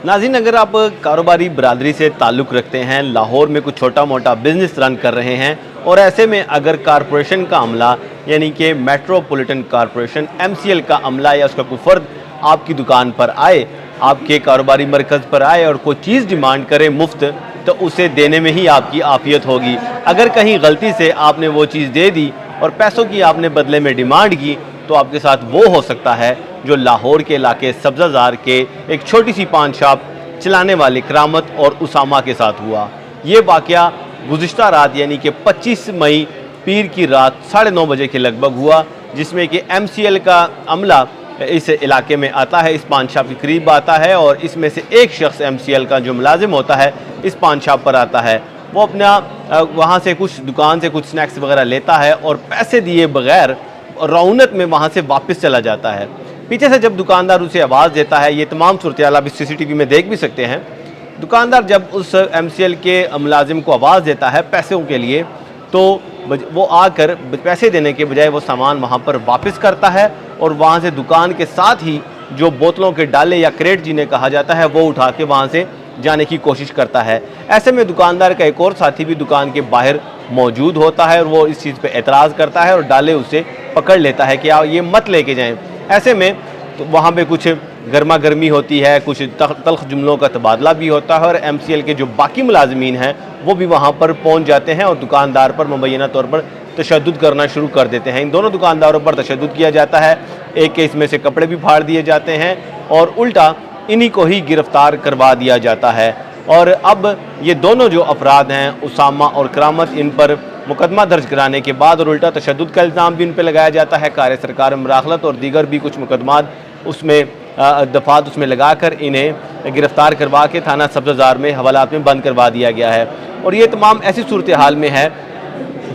नाज़रीन, अगर आप कारोबारी बरादरी से ताल्लुक़ रखते हैं, लाहौर में कुछ छोटा मोटा बिज़नेस रन कर रहे हैं और ऐसे में अगर कारपोरेशन का अमला यानी कि मेट्रोपॉलिटन कारपोरेशन MCL का अमला या उसका कोई फ़र्द आपकी दुकान पर आए, आपके कारोबारी मरकज़ पर आए और कोई चीज़ डिमांड करे मुफ्त, तो उसे देने में ही आपकी आफ़ियत होगी। अगर कहीं गलती से आपने वो चीज़ दे दी और पैसों की आपने बदले में डिमांड की, तो आपके साथ वो हो सकता है जो लाहौर के इलाके सब्ज़ाज़ार के एक छोटी सी पान शॉप चलाने वाले करामत और उसामा के साथ हुआ। ये वाक़या गुज़िश्ता रात यानी कि 25 मई पीर की रात 9:30 बजे के लगभग हुआ, जिसमें कि MCL का अमला इस इलाके में आता है, इस पान शॉप के करीब आता है और इसमें से एक शख्स MCL का जो मुलाजिम होता है इस पान शॉप पर आता है। वो अपना वहाँ से कुछ दुकान से कुछ स्नैक्स वगैरह लेता है और पैसे दिए बगैर रौनक में वहाँ से वापस चला जाता है। पीछे से जब दुकानदार उसे आवाज़ देता है, ये तमाम सूरत-ए-हाल आप इस CCTV में देख भी सकते हैं। दुकानदार जब उस MCL के मुलाजिम को आवाज़ देता है पैसों के लिए, तो वो आकर पैसे देने के बजाय वो सामान वहाँ पर वापस करता है और वहाँ से दुकान के साथ ही जो बोतलों के डाले या क्रेट जिन्हें कहा जाता है, वो उठा के वहाँ से जाने की कोशिश करता है। ऐसे में दुकानदार का एक और साथी भी दुकान के बाहर मौजूद होता है और वो इस चीज़ पे एतराज़ करता है और डाले उसे पकड़ लेता है कि आप ये मत लेके जाएं। ऐसे में तो वहाँ पे कुछ गर्मा गर्मी होती है, कुछ तल्ख जुमलों का तबादला भी होता है और MCL के जो बाकी मुलाजमीन हैं वो भी वहाँ पर पहुँच जाते हैं और दुकानदार पर मुबैना तौर पर तशद्दुद करना शुरू कर देते हैं। इन दोनों दुकानदारों पर तशद्दुद किया जाता है, एक के इसमें से कपड़े भी फाड़ दिए जाते हैं और उल्टा इन्हीं को ही गिरफ़्तार करवा दिया जाता है। और अब ये दोनों जो अफराद हैं, उसामा और करामत, इन पर मुकदमा दर्ज कराने के बाद और उल्टा तशद्दुद का इल्ज़ाम भी इन पर लगाया जाता है। कार सरकार मुराखलत और दीगर भी कुछ मुकदमात उसमें दफ़ात उसमें लगाकर इन्हें गिरफ़्तार करवा के थाना सब्ज़ाज़ार में हवालात में बंद करवा दिया गया है। और ये तमाम ऐसी सूरत हाल में है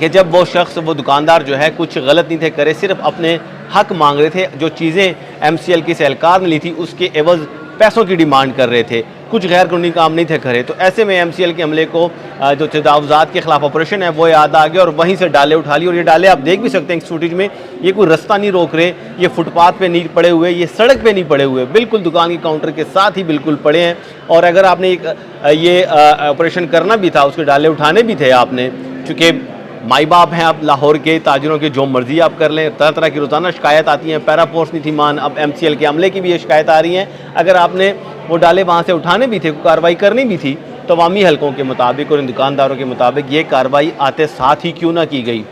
कि जब वो शख्स, वो दुकानदार जो है, कुछ गलत नहीं थे करे, सिर्फ अपने हक मांग रहे थे। जो चीज़ें MCL की सहलकार ने ली थी उसके एवज़ पैसों की डिमांड कर रहे थे, कुछ गैर कानूनी काम नहीं थे करे। तो ऐसे में MCL के अमले को जो तजावुज़ात के ख़िलाफ़ ऑपरेशन है वो याद आ गया और वहीं से डाले उठा लिए। और ये डाले आप देख भी सकते हैं इस फुटेज में, ये कोई रास्ता नहीं रोक रहे, ये फुटपाथ पे नहीं पड़े हुए, ये सड़क पे नहीं पड़े हुए, बिल्कुल दुकान के काउंटर के साथ ही बिल्कुल पड़े हैं। और अगर आपने ये ऑपरेशन करना भी था, उसके डाले उठाने भी थे आपने, चूँकि माई बाप हैं आप लाहौर के ताजरों के, जो मर्जी आप कर लें। तरह तरह की रोज़ाना शिकायत आती हैं, पैरा फोर्स नहीं थी मान, अब MCL के अमले की भी ये शिकायत आ रही हैं। अगर आपने वो डाले वहाँ से उठाने भी थे, कार्रवाई करनी भी थी, तो अवामी हलकों के मुताबिक और इन दुकानदारों के मुताबिक ये कार्रवाई आते साथ ही क्यों ना की गई?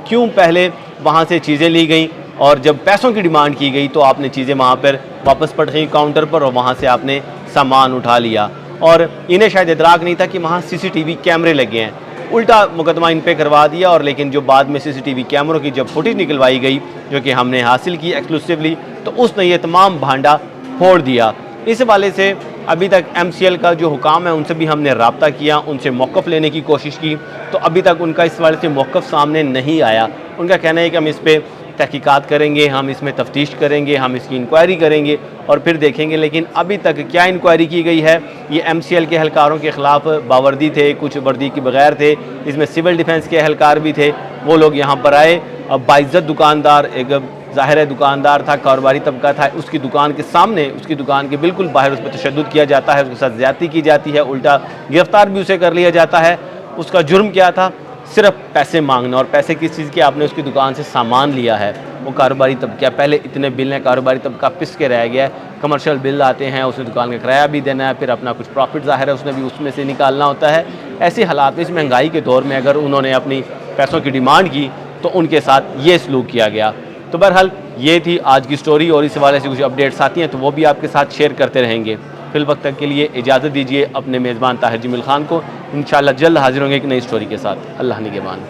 क्यों पहले वहाँ से चीज़ें ली गई और जब पैसों की डिमांड की गई तो आपने चीज़ें वहाँ पर वापस पड़ गई काउंटर पर और वहाँ से आपने सामान उठा लिया? और इन्हें शायद इदराक नहीं था कि वहाँ CCTV कैमरे लगे हैं, उल्टा मुकदमा इन पे करवा दिया। और लेकिन जो बाद में CCTV कैमरों की जब फुटेज निकलवाई गई, जो कि हमने हासिल की एक्सक्लूसिवली, तो उसने ये तमाम भांडा फोड़ दिया। इस हवाले से अभी तक MCL का जो हुकाम है उनसे भी हमने रब्ता किया, उनसे मौक़िफ़ लेने की कोशिश की, तो अभी तक उनका इस हवाले से मौक़िफ़ सामने नहीं आया। उनका कहना है कि हम इस पर तहकीकात करेंगे, हम इसमें तफ्तीश करेंगे, हम इसकी इंक्वायरी करेंगे और फिर देखेंगे। लेकिन अभी तक क्या इंक्वायरी की गई है? ये MCL के एहलकारों के ख़िलाफ़ बावर्दी थे, कुछ वर्दी के बगैर थे, इसमें सिविल डिफेंस के एहलकार भी थे, वो लोग यहाँ पर आए। अब बाइज़्ज़त दुकानदार, एक ज़ाहिर है दुकानदार था, कारोबारी तबका था, उसकी दुकान के सामने, उसकी दुकान के बिल्कुल बाहर उस पर तशद्दुद किया जाता है, उसके साथ ज़्यादती की जाती है, उल्टा गिरफ़्तार भी उसे कर लिया जाता है। उसका जुर्म क्या था? सिर्फ पैसे मांगना। और पैसे किस चीज़ के? आपने उसकी दुकान से सामान लिया है। वो कारोबारी तबका, पहले इतने बिल हैं, कारोबारी तबका पिस के रह गया है, कमर्शियल बिल आते हैं, उसे दुकान का किराया भी देना है, फिर अपना कुछ प्रॉफिट ज़ाहिर है उसने भी उसमें से निकालना होता है। ऐसे हालात में, इस महंगाई के दौर में अगर उन्होंने अपनी पैसों की डिमांड की तो उनके साथ ये सलूक किया गया। तो बहरहाल ये थी आज की स्टोरी और इस हवाले से कुछ अपडेट्स आती हैं तो वो भी आपके साथ शेयर करते रहेंगे। फिल वक्त तक के लिए इजाज़त दीजिए अपने मेज़बान ताहिर जमील ख़ान को। इंशाअल्लाह जल्द हाजिर होंगे एक नई स्टोरी के साथ। अल्लाह निगहबान।